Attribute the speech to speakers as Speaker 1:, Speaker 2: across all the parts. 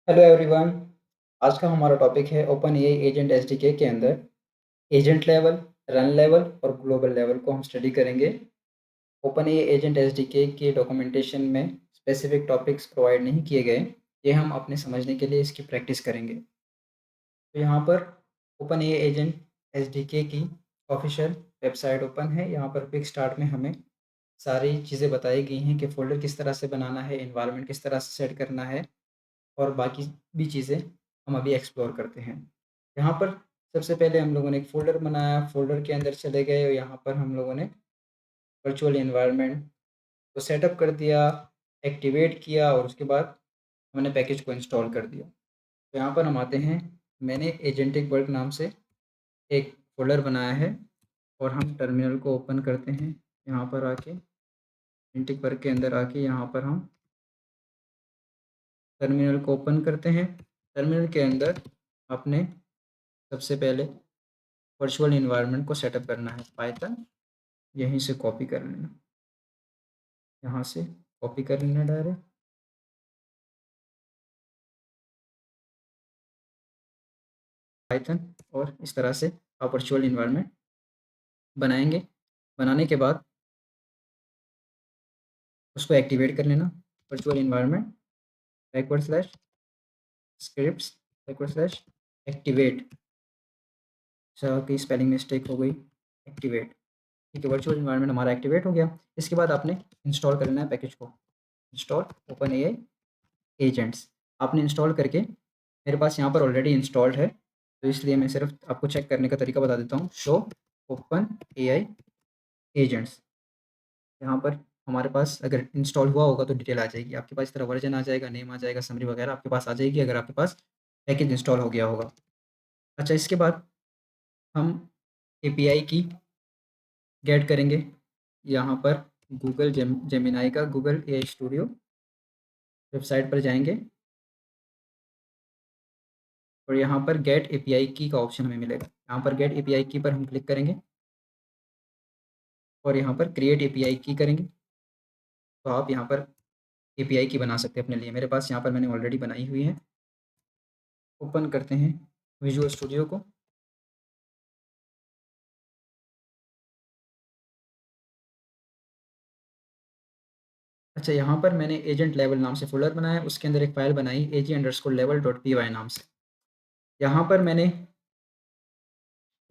Speaker 1: Hello everyone. आज का हमारा टॉपिक है ओपन एआई एजेंट एसडीके के अंदर एजेंट लेवल, रन लेवल और ग्लोबल लेवल को हम स्टडी करेंगे। ओपन एआई एजेंट एसडीके के डॉक्यूमेंटेशन में स्पेसिफिक टॉपिक्स प्रोवाइड नहीं किए गए। ये हम अपने समझने के लिए इसकी प्रैक्टिस करेंगे। तो यहाँ पर ओपन एआई एजेंट एसडीके की ऑफिशियल वेबसाइट ओपन है। यहाँ पर क्विक स्टार्ट में हमें सारी चीज़ें बताई गई हैं कि फ़ोल्डर किस तरह से बनाना है, एनवायरनमेंट किस तरह से सेट करना है और बाकी भी चीज़ें हम अभी एक्सप्लोर करते हैं। यहाँ पर सबसे पहले हम लोगों ने एक फ़ोल्डर बनाया, फ़ोल्डर के अंदर चले गए और यहाँ पर हम लोगों ने वर्चुअल एनवायरनमेंट को सेटअप कर दिया, एक्टिवेट किया और उसके बाद हमने पैकेज को इंस्टॉल कर दिया। तो यहाँ पर हम आते हैं, मैंने एजेंटिक वर्क नाम से एक फ़ोल्डर बनाया है और हम टर्मिनल को ओपन करते हैं। यहाँ पर आके एजेंटिक वर्क के अंदर आके यहाँ पर हम टर्मिनल को ओपन करते हैं। टर्मिनल के अंदर आपने सबसे पहले वर्चुअल एनवायरनमेंट को सेटअप करना है। पाइथन यहीं से कॉपी कर लेना, यहाँ से कॉपी कर लेना डायरेक्ट। पाइथन और इस तरह से आप वर्चुअल एनवायरनमेंट बनाएंगे। बनाने के बाद उसको एक्टिवेट कर लेना। Virtual environment backward slash scripts backward slash activate. अच्छा की स्पेलिंग मिस्टेक हो गई, एक्टिवेट। ठीक है, वर्चुअल एनवायरनमेंट हमारा एक्टिवेट हो गया। इसके बाद आपने इंस्टॉल कर लेना है पैकेज को। इंस्टॉल ओपन एआई एजेंट्स आपने इंस्टॉल करके, मेरे पास यहाँ पर ऑलरेडी इंस्टॉल्ड है तो इसलिए मैं सिर्फ आपको चेक करने का तरीका बता देता हूँ। शो ओपन एआई एजेंट्स, यहाँ पर हमारे पास अगर इंस्टॉल हुआ होगा तो डिटेल आ जाएगी आपके पास। इस तरह वर्जन आ जाएगा, नेम आ जाएगा, समरी वगैरह आपके पास आ जाएगी अगर आपके पास पैकेज इंस्टॉल हो गया होगा। अच्छा, इसके बाद हम एपीआई की गेट करेंगे। यहाँ पर गूगल जेमिनाई का गूगल एआई स्टूडियो वेबसाइट पर जाएंगे और यहाँ पर गेट एपीआई की का ऑप्शन हमें मिलेगा। यहाँ पर गेट एपीआई की पर हम क्लिक करेंगे और यहाँ पर क्रिएट एपीआई की करेंगे तो आप यहाँ पर एपीआई की बना सकते हैं अपने लिए। मेरे पास यहाँ पर मैंने ऑलरेडी बनाई हुई है। ओपन करते हैं विजुअल स्टूडियो को। अच्छा, यहाँ पर मैंने एजेंट लेवल नाम से फ़ोल्डर बनाया, उसके अंदर एक फ़ाइल बनाई ag_level.py नाम से। यहाँ पर मैंने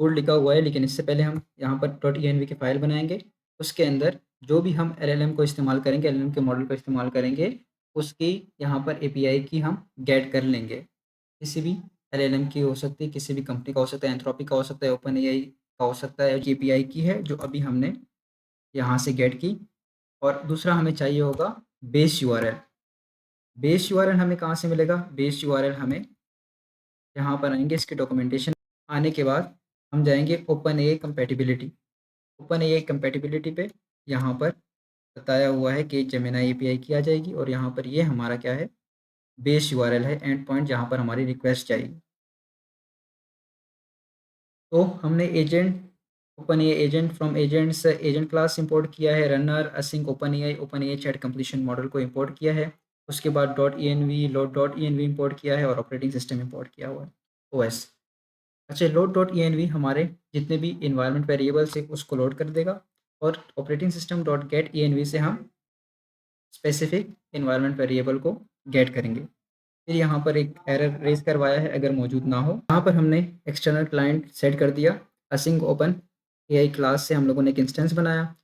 Speaker 1: कोड लिखा हुआ है, लेकिन इससे पहले हम यहाँ पर .env की फ़ाइल बनाएँगे। उसके अंदर जो भी हम एलएलएम को इस्तेमाल करेंगे, एलएलएम के मॉडल का इस्तेमाल करेंगे, उसकी यहाँ पर एपीआई की हम गेट कर लेंगे। किसी भी एलएलएम की हो सकती है, किसी भी कंपनी का हो सकता है, एंथ्रोपिक का हो सकता है, ओपन एआई का हो सकता है, एपीआई की है जो अभी हमने यहाँ से गेट की। और दूसरा हमें चाहिए होगा बेस यूआरएल। बेस यूआरएल हमें कहाँ से मिलेगा? बेस यूआरएल हमें यहाँ पर आएँगे, इसके डॉक्यूमेंटेशन आने के बाद हम जाएँगे open AI compatibility. Open AI compatibility पे यहाँ पर बताया हुआ है कि जेमिनी एपीआई की आ जाएगी और यहाँ पर ये हमारा क्या है? बेस यूआरएल है, एंड पॉइंट जहाँ पर हमारी रिक्वेस्ट जाएगी। तो हमने agent open AI agent from agents agent class import किया है, runner async open AI chat completion model को इंपोर्ट किया है। उसके बाद लोड डॉट ई इंपोर्ट किया है और ऑपरेटिंग सिस्टम इंपोर्ट किया हुआ है, ओएस। अच्छा, लोड डॉट ई हमारे जितने भी इन्वायरमेंट वेरिएबल्स है उसको लोड कर देगा और ऑपरेटिंग सिस्टम डॉट गेट ई से हम स्पेसिफिक इन्वायरमेंट वेरिएबल को गेट करेंगे। फिर यहाँ पर एक एरर रेज करवाया है अगर मौजूद ना हो। यहाँ पर हमने एक्सटर्नल क्लाइंट सेट कर दिया। असिंक ओपन एआई क्लास से हम लोगों ने एक इंस्टेंस बनाया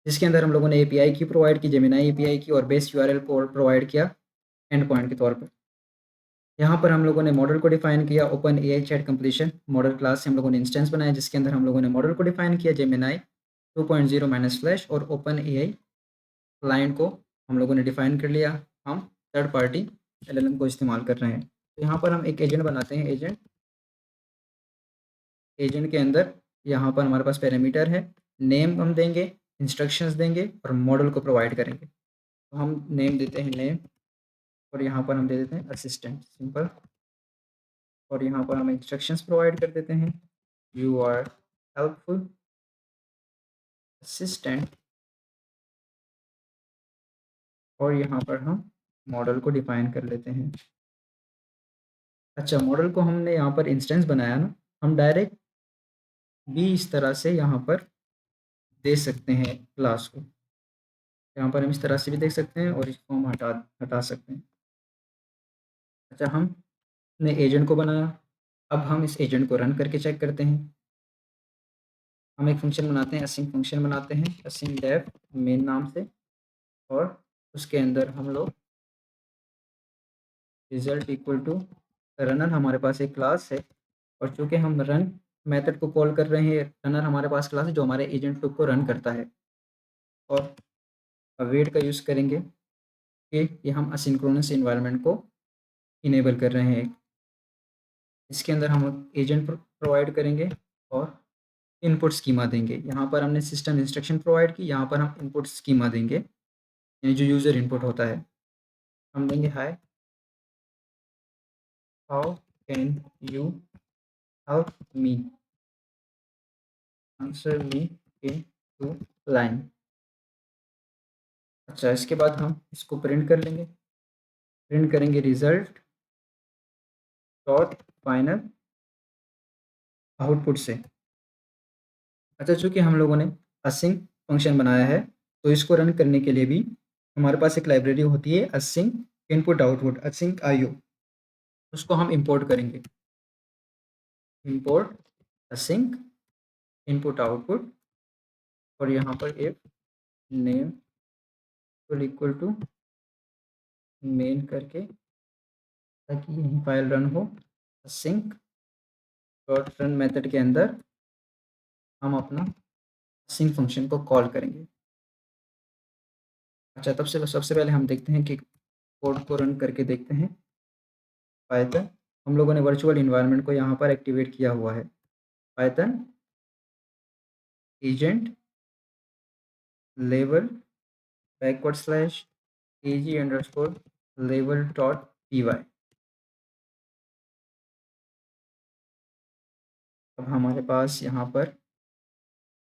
Speaker 1: जिसके अंदर हम लोगों ने एपीआई की प्रोवाइड की, जेमिनी एपीआई की और बेस यूआरएल प्रोवाइड किया एंड पॉइंट के तौर पर। यहाँ पर हम लोगों ने मॉडल को डिफाइन किया। Open AI chat completion model class से हम लोगों ने इंस्टेंस बनाया जिसके अंदर हम लोगों ने मॉडल को डिफाइन किया जेमिनी 2.0 माइनस फ्लैश और ओपन एआई क्लाइंट को हम लोगों ने डिफाइन कर लिया। हम थर्ड पार्टी एलएलएम को इस्तेमाल कर रहे हैं। तो यहाँ पर हम एक एजेंट बनाते हैं। एजेंट एजेंट के अंदर यहाँ पर हमारे पास पैरामीटर है, नेम हम देंगे, इंस्ट्रक्शंस देंगे और मॉडल को प्रोवाइड करेंगे। तो हम नेम देते हैं नेम और यहाँ पर हम दे देते हैं असिस्टेंट सिंपल और यहाँ पर हम इंस्ट्रक्शंस प्रोवाइड कर देते हैं। यू आर हेल्पफुल असिस्टेंट और यहाँ पर हम मॉडल को डिफाइन कर लेते हैं। अच्छा, मॉडल को हमने यहाँ पर इंस्टेंस बनाया ना, हम डायरेक्ट भी इस तरह से यहाँ पर दे सकते हैं क्लास को। यहाँ पर हम इस तरह से भी देख सकते हैं और इसको हम हटा हटा सकते हैं। अच्छा, हमने एजेंट को बनाया, अब हम इस एजेंट को रन करके चेक करते हैं। हम एक फंक्शन बनाते हैं, असिंक फंक्शन बनाते हैं, असिंक डेफ मेन नाम से, और उसके अंदर हम लोग रिजल्ट इक्वल टू रनर, हमारे पास एक क्लास है, और चूँकि हम रन मेथड को कॉल कर रहे हैं, रनर हमारे पास क्लास है जो हमारे एजेंट को रन करता है, और अवेट का यूज़ करेंगे कि ये हम असिंक्रोनस एनवायरनमेंट को इनेबल कर रहे हैं। इसके अंदर हम एजेंट प्रोवाइड करेंगे और इनपुट स्कीमा देंगे। यहाँ पर हमने सिस्टम इंस्ट्रक्शन प्रोवाइड की, यहाँ पर हम इनपुट स्कीमा देंगे, यानी जो यूज़र इनपुट होता है। हम देंगे hi, how can you help me, answer me in 2 line. अच्छा, इसके बाद हम इसको प्रिंट कर लेंगे, प्रिंट करेंगे रिजल्ट डॉट फाइनल आउटपुट से। अच्छा, चूँकि हम लोगों ने असिंक फंक्शन बनाया है, तो इसको रन करने के लिए भी हमारे पास एक लाइब्रेरी होती है async input output, async IO, उसको हम इंपोर्ट करेंगे। इंपोर्ट असिंक इनपुट आउटपुट, और यहाँ पर एक नेम इक्वल टू मेन करके, ताकि यही फाइल रन हो। असिंक डॉट रन मेथड के अंदर हम अपना असिंक फंक्शन को कॉल करेंगे। अच्छा, तब से सबसे पहले हम देखते हैं कि कोड को रन करके देखते हैं। पाइथन, हम लोगों ने वर्चुअल इन्वायरमेंट को यहाँ पर एक्टिवेट किया हुआ है। Python agent level backward slash AG underscore level dot P Y. अब हमारे पास यहाँ पर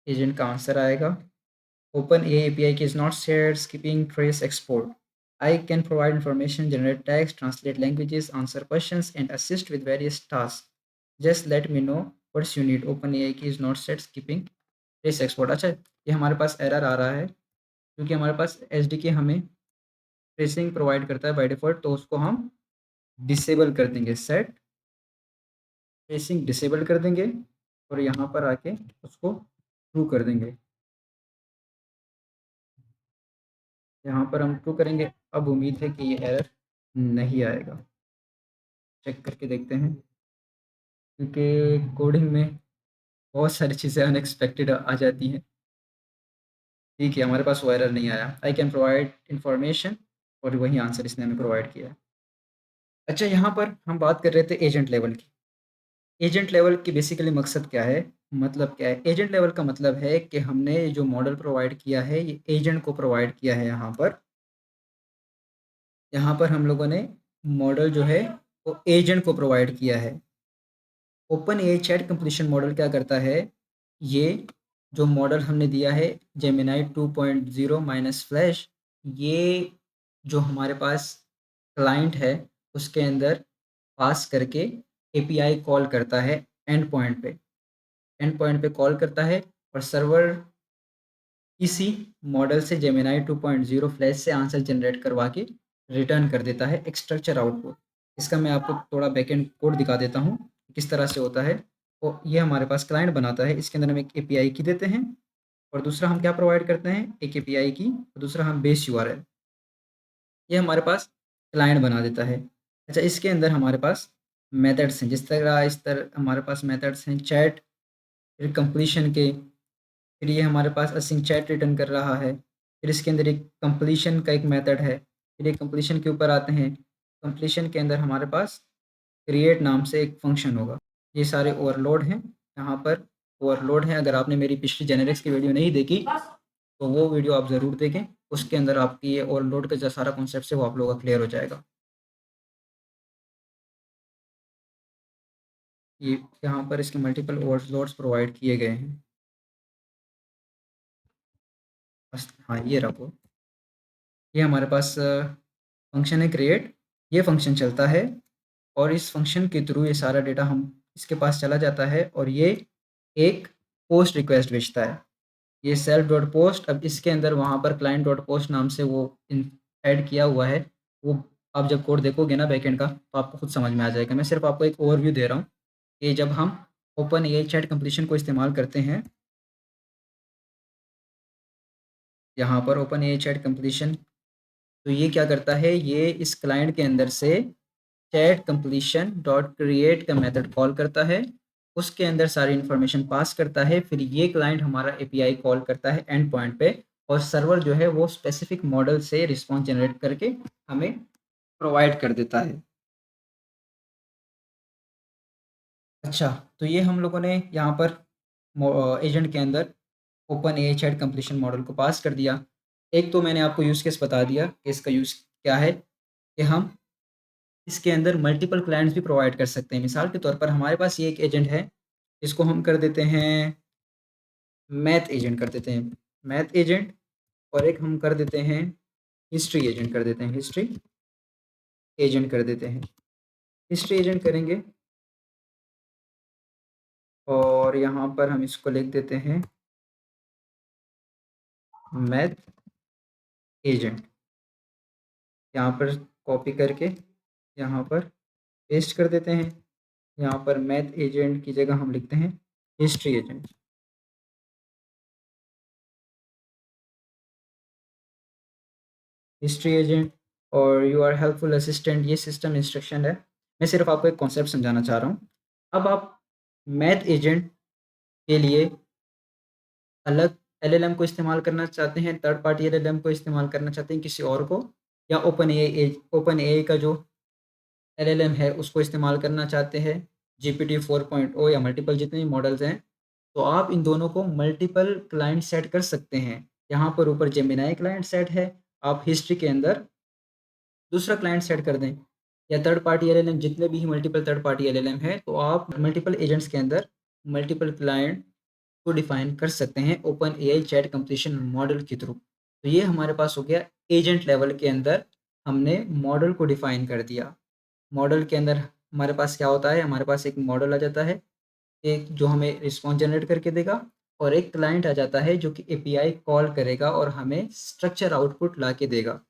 Speaker 1: एजेंट का आंसर आएगा। OpenAI API key is not shared skipping trace export. I can provide information, generate text, translate languages, answer questions, and assist with various tasks. Just let me know what you need. OpenAI की is not set skipping trace export। अच्छा, ये हमारे पास error आ रहा है क्योंकि हमारे पास SDK हमें tracing provide करता है बाय डिफ़ॉल्ट, तो उसको हम डिसेबल कर देंगे, सेट ट्रेसिंग डिसेबल कर देंगे, और यहाँ पर आके उसको ट्रू कर देंगे। यहाँ पर हम ट्रू करेंगे। अब उम्मीद है कि ये एरर नहीं आएगा। चेक करके देखते हैं, क्योंकि कोडिंग में बहुत सारी चीज़ें अनएक्सपेक्टेड आ जाती हैं। ठीक है, हमारे पास वो एरर नहीं आया। आई कैन प्रोवाइड इन्फॉर्मेशन, और वही आंसर इसने हमें प्रोवाइड किया है। अच्छा, यहाँ पर हम बात कर रहे थे एजेंट लेवल की। एजेंट लेवल की बेसिकली मकसद क्या है, मतलब क्या है? एजेंट लेवल का मतलब है कि हमने जो मॉडल प्रोवाइड किया है, ये एजेंट को प्रोवाइड किया है यहाँ पर। यहाँ पर हम लोगों ने मॉडल जो है, वो एजेंट को प्रोवाइड किया है। Open AI chat completion model क्या करता है, ये जो मॉडल हमने दिया है जेमिनी 2.0 माइनस फ्लैश, ये जो हमारे पास क्लाइंट है उसके अंदर पास करके एपीआई कॉल करता है एंड पॉइंट पे कॉल करता है, और सर्वर इसी मॉडल से जेमिनी 2.0 फ्लैश से आंसर जनरेट करवा के रिटर्न कर देता है एक स्ट्रक्चर आउटपुट। इसका मैं आपको थोड़ा बैकएंड कोड दिखा देता हूँ किस तरह से होता है। तो ये हमारे पास क्लाइंट बनाता है, इसके अंदर हम एक एपीआई की देते हैं, और दूसरा हम क्या प्रोवाइड करते हैं, एक एपीआई की, और दूसरा हम बेस यूआरएल। ये हमारे पास क्लाइंट बना देता है। अच्छा, इसके अंदर हमारे पास मेथड्स हैं, जिस तरह इस तरह हमारे पास मेथड्स हैं चैट, फिर कंप्लीशन के, फिर ये हमारे पास असिंक चैट रिटर्न कर रहा है, फिर इसके अंदर एक कंप्लीशन का एक मेथड है, फिर ये कंप्लीशन के ऊपर आते हैं। कंप्लीशन के अंदर हमारे पास क्रिएट नाम से एक फंक्शन होगा। ये सारे ओवरलोड हैं, यहाँ पर ओवरलोड हैं। अगर आपने मेरी पिछली जेनेरिक्स की वीडियो नहीं देखी, तो वो वीडियो आप ज़रूर देखें। उसके अंदर आपकी ये ओवरलोड का जो सारा कॉन्सेप्ट है वो आप लोगों का क्लियर हो जाएगा। ये यहाँ पर इसके मल्टीपल ओवरलोड्स प्रोवाइड किए गए हैं। बस हाँ, ये रखो। ये हमारे पास फंक्शन है क्रिएट। ये फंक्शन चलता है और इस फंक्शन के थ्रू ये सारा डेटा हम इसके पास चला जाता है और ये एक पोस्ट रिक्वेस्ट भेजता है। ये सेल्फ डॉट पोस्ट, अब इसके अंदर वहाँ पर क्लाइंट डॉट पोस्ट नाम से वो ऐड किया हुआ है। वो आप जब कोड देखोगे ना बैकएंड का, तो आपको खुद समझ में आ जाएगा। मैं सिर्फ आपको एक ओवरव्यू दे रहा हूँ कि जब हम ओपन एआई चैट कंप्लीशन को इस्तेमाल करते हैं, यहाँ पर ओपन एआई चैट कंप्लीशन, तो ये क्या करता है, ये इस क्लाइंट के अंदर से चैट कंप्लीशन डॉट क्रिएट का मेथड कॉल करता है, उसके अंदर सारी इन्फॉर्मेशन पास करता है, फिर ये क्लाइंट हमारा एपीआई कॉल करता है एंड पॉइंट पे, और सर्वर जो है वो स्पेसिफिक मॉडल से रिस्पॉन्स जनरेट करके हमें प्रोवाइड कर देता है। अच्छा, तो ये हम लोगों ने यहाँ पर एजेंट के अंदर open AI chat completion model को पास कर दिया। एक तो मैंने आपको यूज़ केस बता दिया कि इसका यूज़ क्या है, कि हम इसके अंदर मल्टीपल क्लाइंट्स भी प्रोवाइड कर सकते हैं। मिसाल के तौर पर हमारे पास ये एक एजेंट है, इसको हम कर देते हैं मैथ एजेंट कर देते हैं, मैथ एजेंट, और एक हम कर देते हैं हिस्ट्री एजेंट कर देते हैं, हिस्ट्री एजेंट कर देते हैं। हिस्ट्री एजेंट करेंगे और यहाँ पर हम इसको लिख देते हैं मैथ एजेंट। यहाँ पर कॉपी करके यहाँ पर पेस्ट कर देते हैं। यहाँ पर मैथ एजेंट की जगह हम लिखते हैं हिस्ट्री एजेंट। हिस्ट्री एजेंट और यू आर हेल्पफुल असिस्टेंट, ये सिस्टम इंस्ट्रक्शन है। मैं सिर्फ आपको एक कॉन्सेप्ट समझाना चाह रहा हूँ। अब आप मैथ एजेंट के लिए अलग एलएलएम को इस्तेमाल करना चाहते हैं, थर्ड पार्टी एलएलएम को इस्तेमाल करना चाहते हैं किसी और को, या ओपन एआई का जो एलएलएम है उसको इस्तेमाल करना चाहते हैं, जीपीटी 4.0 या मल्टीपल जितने भी मॉडल्स हैं, तो आप इन दोनों को मल्टीपल क्लाइंट सेट कर सकते हैं। यहाँ पर ऊपर जेमिनाई क्लाइंट सेट है, आप हिस्ट्री के अंदर दूसरा क्लाइंट सेट कर दें, या थर्ड पार्टी एलएलएम जितने भी मल्टीपल थर्ड पार्टी एलएलएम है, तो आप मल्टीपल एजेंट्स के अंदर मल्टीपल क्लाइंट को डिफाइन कर सकते हैं open AI chat completion model के थ्रू। तो ये हमारे पास हो गया एजेंट लेवल के अंदर, हमने मॉडल को डिफाइन कर दिया। मॉडल के अंदर हमारे पास क्या होता है, हमारे पास एक मॉडल आ जाता है, एक जो हमें रिस्पॉन्स जनरेट करके देगा, और एक क्लाइंट आ जाता है जो कि एपीआई कॉल करेगा और हमें स्ट्रक्चर आउटपुट ला के देगा।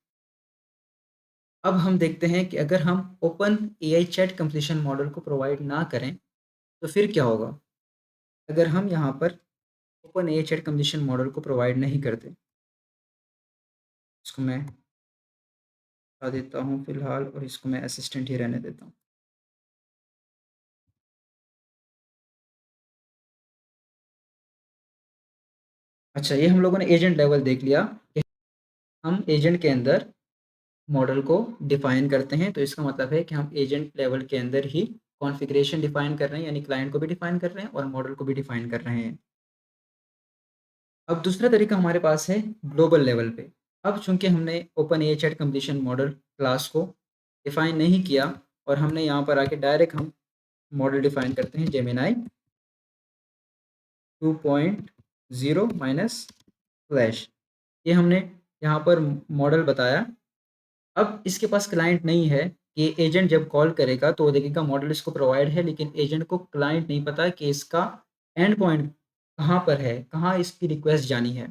Speaker 1: अब हम देखते हैं कि अगर हम open AI chat completion model को प्रोवाइड ना करें, तो फिर क्या होगा? अगर हम यहाँ पर open AI chat completion model को प्रोवाइड नहीं करते, इसको मैं हटा देता हूँ फिलहाल, और इसको मैं असिस्टेंट ही रहने देता हूँ। अच्छा, ये हम लोगों ने एजेंट लेवल देख लिया कि हम एजेंट के अंदर मॉडल को डिफाइन करते हैं, तो इसका मतलब है कि हम एजेंट लेवल के अंदर ही कॉन्फ़िगरेशन डिफाइन कर रहे हैं, यानी क्लाइंट को भी डिफाइन कर रहे हैं और मॉडल को भी डिफाइन कर रहे हैं। अब दूसरा तरीका हमारे पास है ग्लोबल लेवल पे। अब चूँकि हमने open AI chat completion model class को डिफाइन नहीं किया, और हमने यहाँ पर आके डायरेक्ट हम मॉडल डिफाइन करते हैं जेमिनाई 2.0 माइनस फ्लैश। ये हमने यहाँ पर मॉडल बताया। अब इसके पास क्लाइंट नहीं है, कि एजेंट जब कॉल करेगा तो वो देखेगा मॉडल इसको प्रोवाइड है, लेकिन एजेंट को क्लाइंट नहीं पता कि इसका एंड पॉइंट कहाँ पर है, कहाँ इसकी रिक्वेस्ट जानी है।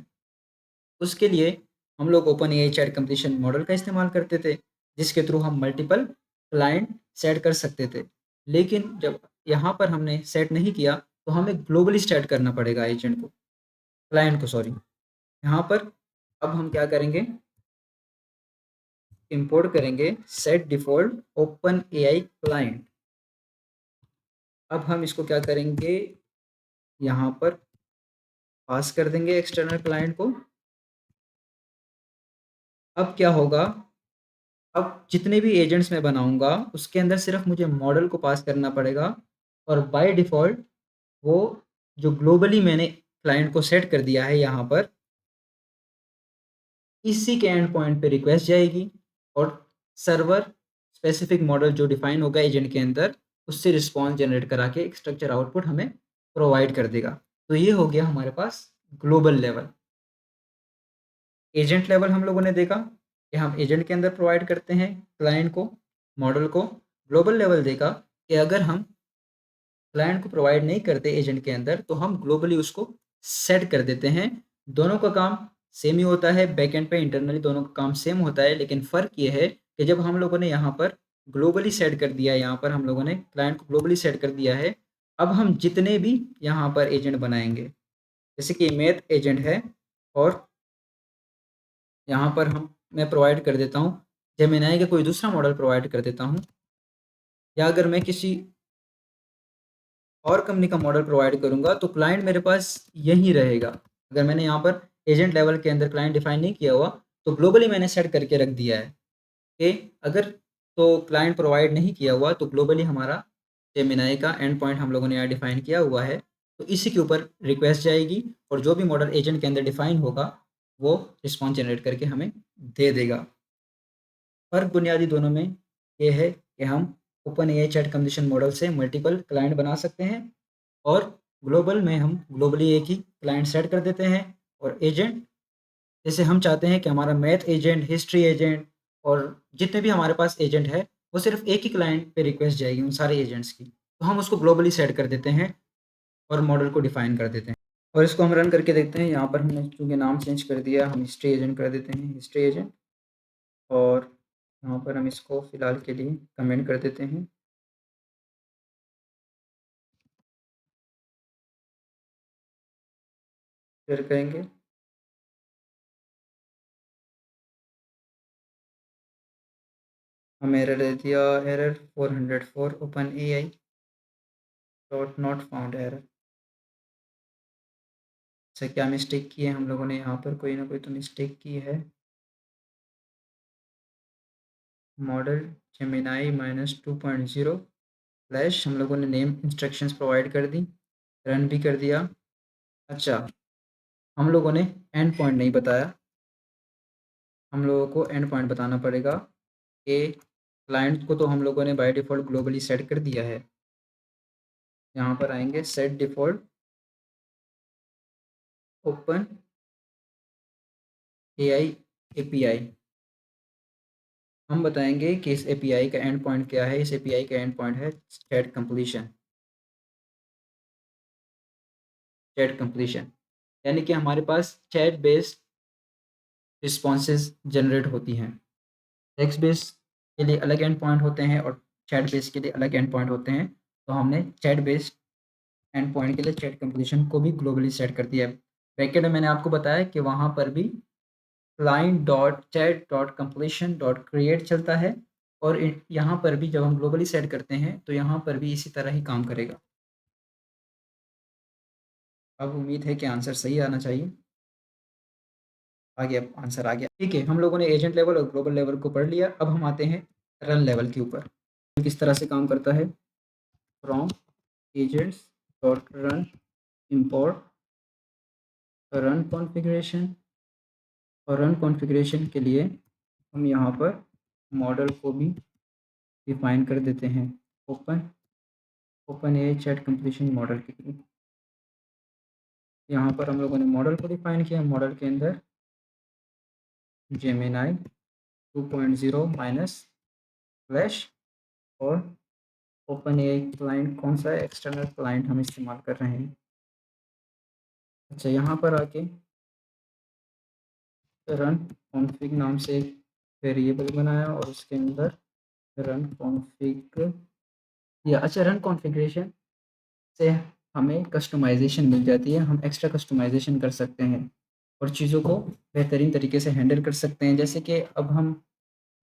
Speaker 1: उसके लिए हम लोग open AI chat completion model का इस्तेमाल करते थे, जिसके थ्रू हम मल्टीपल क्लाइंट सेट कर सकते थे। लेकिन जब यहाँ पर हमने सेट नहीं किया, तो हमें ग्लोबली सेट करना पड़ेगा एजेंट को, क्लाइंट को सॉरी। यहाँ पर अब हम क्या करेंगे, इंपोर्ट करेंगे set default open AI client. अब हम इसको क्या करेंगे, यहाँ पर पास कर देंगे एक्सटर्नल क्लाइंट को। अब क्या होगा, अब जितने भी एजेंट्स मैं बनाऊँगा, उसके अंदर सिर्फ़ मुझे मॉडल को पास करना पड़ेगा, और बाय डिफ़ॉल्ट वो जो ग्लोबली मैंने क्लाइंट को सेट कर दिया है यहाँ पर, इसी के एंड पॉइंट पे रिक्वेस्ट जाएगी, और सर्वर स्पेसिफिक मॉडल जो डिफाइन होगा एजेंट के अंदर, उससे रिस्पॉन्स जनरेट करा के एक स्ट्रक्चर आउटपुट हमें प्रोवाइड कर देगा। तो ये हो गया हमारे पास ग्लोबल लेवल। एजेंट लेवल हम लोगों ने देखा कि हम एजेंट के अंदर प्रोवाइड करते हैं क्लाइंट को, मॉडल को, ग्लोबल लेवल देखा कि अगर हम क्लाइंट को प्रोवाइड नहीं करते एजेंट के अंदर, तो हम ग्लोबली उसको सेट कर देते हैं। दोनों का काम सेम ही होता है, बैकएंड पे इंटरनली दोनों का काम सेम होता है, लेकिन फ़र्क ये है कि जब हम लोगों ने यहाँ पर ग्लोबली सेट कर दिया है, यहाँ पर हम लोगों ने क्लाइंट को ग्लोबली सेट कर दिया है, अब हम जितने भी यहाँ पर एजेंट बनाएँगे, जैसे कि मैथ एजेंट है और यहाँ पर मैं प्रोवाइड कर देता हूँ, जेमिनी का कोई दूसरा मॉडल प्रोवाइड कर देता हूँ, या अगर मैं किसी और कंपनी का मॉडल प्रोवाइड करूँगा, तो क्लाइंट मेरे पास यहीं रहेगा। अगर मैंने यहाँ पर एजेंट लेवल के अंदर क्लाइंट डिफाइन नहीं किया हुआ, तो ग्लोबली मैंने सेट करके रख दिया है कि अगर तो क्लाइंट प्रोवाइड नहीं किया हुआ, तो ग्लोबली हमारा जेमिनी का एंड पॉइंट हम लोगों ने यहाँ डिफाइन किया हुआ है, तो इसी के ऊपर रिक्वेस्ट जाएगी और जो भी मॉडल एजेंट के अंदर डिफाइन होगा, वो रिस्पॉन्स जनरेट करके हमें दे देगा। फ़र्क बुनियादी दोनों में ये है कि हम open AI chat computation model से मल्टीपल क्लाइंट बना सकते हैं और ग्लोबल में हम ग्लोबली एक ही क्लाइंट सेट कर देते हैं और एजेंट जैसे हम चाहते हैं कि हमारा मैथ एजेंट, हिस्ट्री एजेंट और जितने भी हमारे पास एजेंट है, वो सिर्फ़ एक ही क्लाइंट पे रिक्वेस्ट जाएगी उन सारे एजेंट्स की। तो हम उसको ग्लोबली सेट कर देते हैं और मॉडल को डिफ़ाइन कर देते हैं। और इसको हम रन करके देखते हैं। यहाँ पर हमने चूँकि नाम चेंज कर दिया, हम हिस्ट्री एजेंट कर देते हैं, हिस्ट्री एजेंट। और यहाँ पर हम इसको फ़िलहाल के लिए कमेंट कर देते हैं। फिर कहेंगे हमें एरर दे दिया, error 404 open AI dot not found error. अच्छा, क्या मिस्टेक की है हम लोगों ने यहाँ पर? कोई ना कोई तो मिस्टेक की है। मॉडल जेमिनी -2.0 फ्लैश हम लोगों ने नेम इंस्ट्रक्शंस प्रोवाइड कर दी, रन भी कर दिया। अच्छा, हम लोगों ने एंड पॉइंट नहीं बताया। हम लोगों को एंड पॉइंट बताना पड़ेगा कि क्लाइंट को तो हम लोगों ने बाय डिफ़ॉल्ट ग्लोबली सेट कर दिया है। यहाँ पर आएँगे set default open AI API. हम बताएँगे कि इस एपीआई का एंड पॉइंट क्या है। इस एपीआई का एंड पॉइंट है चैट कंप्लीशन। चैट कंप्लीशन यानी कि हमारे पास चैट बेस्ड रिस्पॉन्सेज़ जनरेट होती हैं। टेक्स्ट बेस के लिए अलग एंड पॉइंट होते हैं और चैट बेस के लिए अलग एंड पॉइंट होते हैं। तो हमने चैट बेस्ड एंड पॉइंट के लिए चैट कंप्लीशन को भी ग्लोबली सेट कर दिया है। ब्रैकेट में मैंने आपको बताया कि वहाँ पर भी client dot chat dot completion dot create चलता है और यहाँ पर भी जब हम ग्लोबली सेट करते हैं, तो यहाँ पर भी इसी तरह ही काम करेगा। अब उम्मीद है कि आंसर सही आना चाहिए। आ गया, आंसर आ गया। ठीक है, हम लोगों ने एजेंट लेवल और ग्लोबल लेवल को पढ़ लिया। अब हम आते हैं रन लेवल के ऊपर। किस तरह से काम करता है? From agents dot run import run configuration. और रन कॉन्फ़िगरेशन के लिए हम यहाँ पर मॉडल को भी डिफ़ाइन कर देते हैं। Open open AI chat completion model के लिए यहाँ पर हम लोगों ने मॉडल को डिफ़ाइन किया। मॉडल के अंदर जेमिनी 2.0 माइनस फ्लैश और ओपन एआई क्लाइंट कौन सा है? एक्सटर्नल क्लाइंट हम इस्तेमाल कर रहे हैं। अच्छा, यहाँ पर आके रन कॉन्फ़िग नाम से एक वेरिएबल बनाया और उसके अंदर रन कॉन्फ़िग या अच्छा, रन कॉन्फ़िगरेशन से हमें कस्टमाइज़ेशन मिल जाती है। हम एक्स्ट्रा कस्टमाइज़ेशन कर सकते हैं और चीज़ों को बेहतरीन तरीके से हैंडल कर सकते हैं। जैसे कि अब हम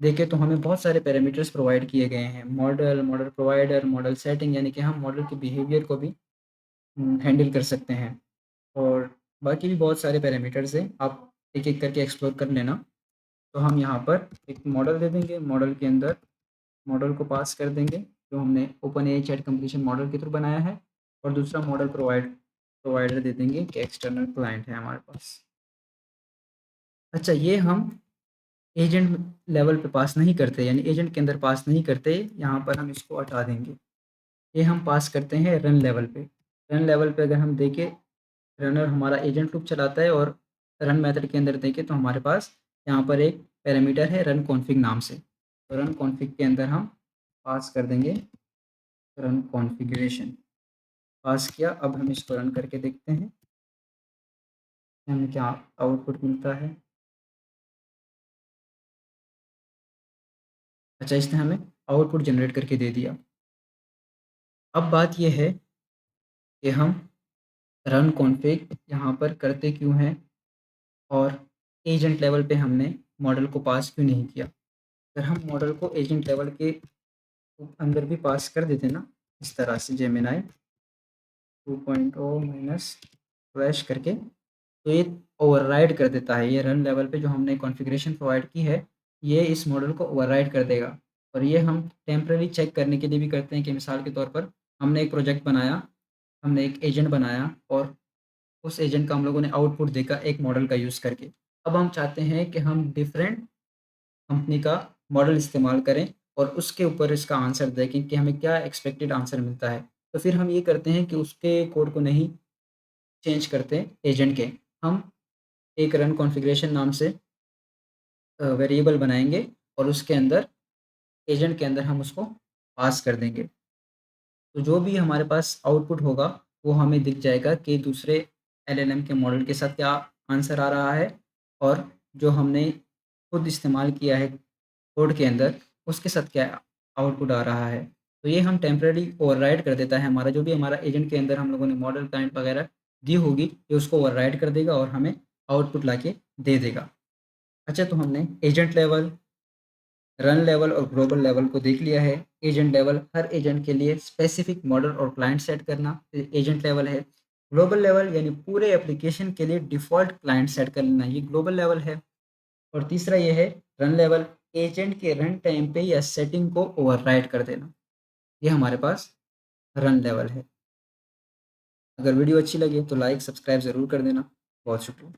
Speaker 1: देखें तो हमें बहुत सारे पैरामीटर्स प्रोवाइड किए गए हैं। Model, model provider, model setting, यानी कि हम मॉडल के बिहेवियर को भी हैंडल कर सकते हैं और बाकी भी बहुत सारे पैरामीटर्स हैं। आप एक-एक करके एक्सप्लोर कर लेना। तो हम यहाँ पर एक मॉडल दे देंगे, मॉडल के अंदर मॉडल को पास कर देंगे जो हमने open AI chat completion model के थ्रू बनाया है और दूसरा मॉडल प्रोवाइडर दे देंगे कि एक्सटर्नल क्लाइंट है हमारे पास। अच्छा, ये हम एजेंट लेवल पे पास नहीं करते, यानी एजेंट के अंदर पास नहीं करते, यहाँ पर हम इसको हटा देंगे। ये हम पास करते हैं रन लेवल पे। रन लेवल पे अगर हम देखें, रनर हमारा एजेंट लूप चलाता है और रन मेथड के अंदर देखें तो हमारे पास यहाँ पर एक पैरामीटर है रन कॉन्फ़िग नाम से। तो रन कॉन्फ़िग के अंदर हम पास कर देंगे रन कॉन्फ़िगरेशन, पास किया। अब हम इसको रन करके देखते हैं कि हमें क्या आउटपुट मिलता है। अच्छा, इसने हमें आउटपुट जनरेट करके दे दिया। अब बात ये है कि हम रन कॉन्फ़िग यहाँ पर करते क्यों हैं और एजेंट लेवल पे हमने मॉडल को पास क्यों नहीं किया। अगर हम मॉडल को एजेंट लेवल के अंदर भी पास कर देते ना, इस तरह से जेमिनाई 2.0 माइनस फ्लैश करके, तो ये ओवरराइड कर देता है। ये रन लेवल पे जो हमने कॉन्फ़िगरेशन प्रोवाइड की है, ये इस मॉडल को ओवरराइड कर देगा। और ये हम टेम्परेरी चेक करने के लिए भी करते हैं कि मिसाल के तौर पर हमने एक प्रोजेक्ट बनाया, हमने एक एजेंट बनाया और उस एजेंट का हम लोगों ने आउटपुट देखा एक मॉडल का यूज़ करके। अब हम चाहते हैं कि हम डिफरेंट कंपनी का मॉडल इस्तेमाल करें और उसके ऊपर इसका आंसर देखें कि हमें क्या एक्सपेक्टेड आंसर मिलता है। तो फिर हम ये करते हैं कि उसके कोड को नहीं चेंज करते एजेंट के, हम एक रन कॉन्फ़िगरेशन नाम से वेरिएबल बनाएँगे और उसके अंदर एजेंट के अंदर हम उसको पास कर देंगे। तो जो भी हमारे पास आउटपुट होगा, वो हमें दिख जाएगा कि दूसरे एलएलएम के मॉडल के साथ क्या आंसर आ रहा है और जो हमने खुद इस्तेमाल किया है कोड के अंदर, उसके साथ क्या आउटपुट आ रहा है। तो ये हम टेम्परेरी ओवरराइड कर देता है, हमारा जो भी हमारा एजेंट के अंदर हम लोगों ने मॉडल क्लाइंट वगैरह दी होगी, ये उसको ओवरराइड कर देगा और हमें आउटपुट लाके दे देगा। अच्छा, तो हमने एजेंट लेवल, रन लेवल और ग्लोबल लेवल को देख लिया है। एजेंट लेवल, हर एजेंट के लिए स्पेसिफिक मॉडल और क्लाइंट सेट करना एजेंट लेवल है। ग्लोबल लेवल यानी पूरे एप्लीकेशन के लिए डिफ़ॉल्ट क्लाइंट सेट कर लेना, ये ग्लोबल लेवल है। और तीसरा ये है रन लेवल, एजेंट के रन टाइम पे या सेटिंग को ओवरराइड कर देना। ये हमारे पास रन लेवल है। अगर वीडियो अच्छी लगे तो लाइक, सब्सक्राइब ज़रूर कर देना। बहुत शुक्रिया।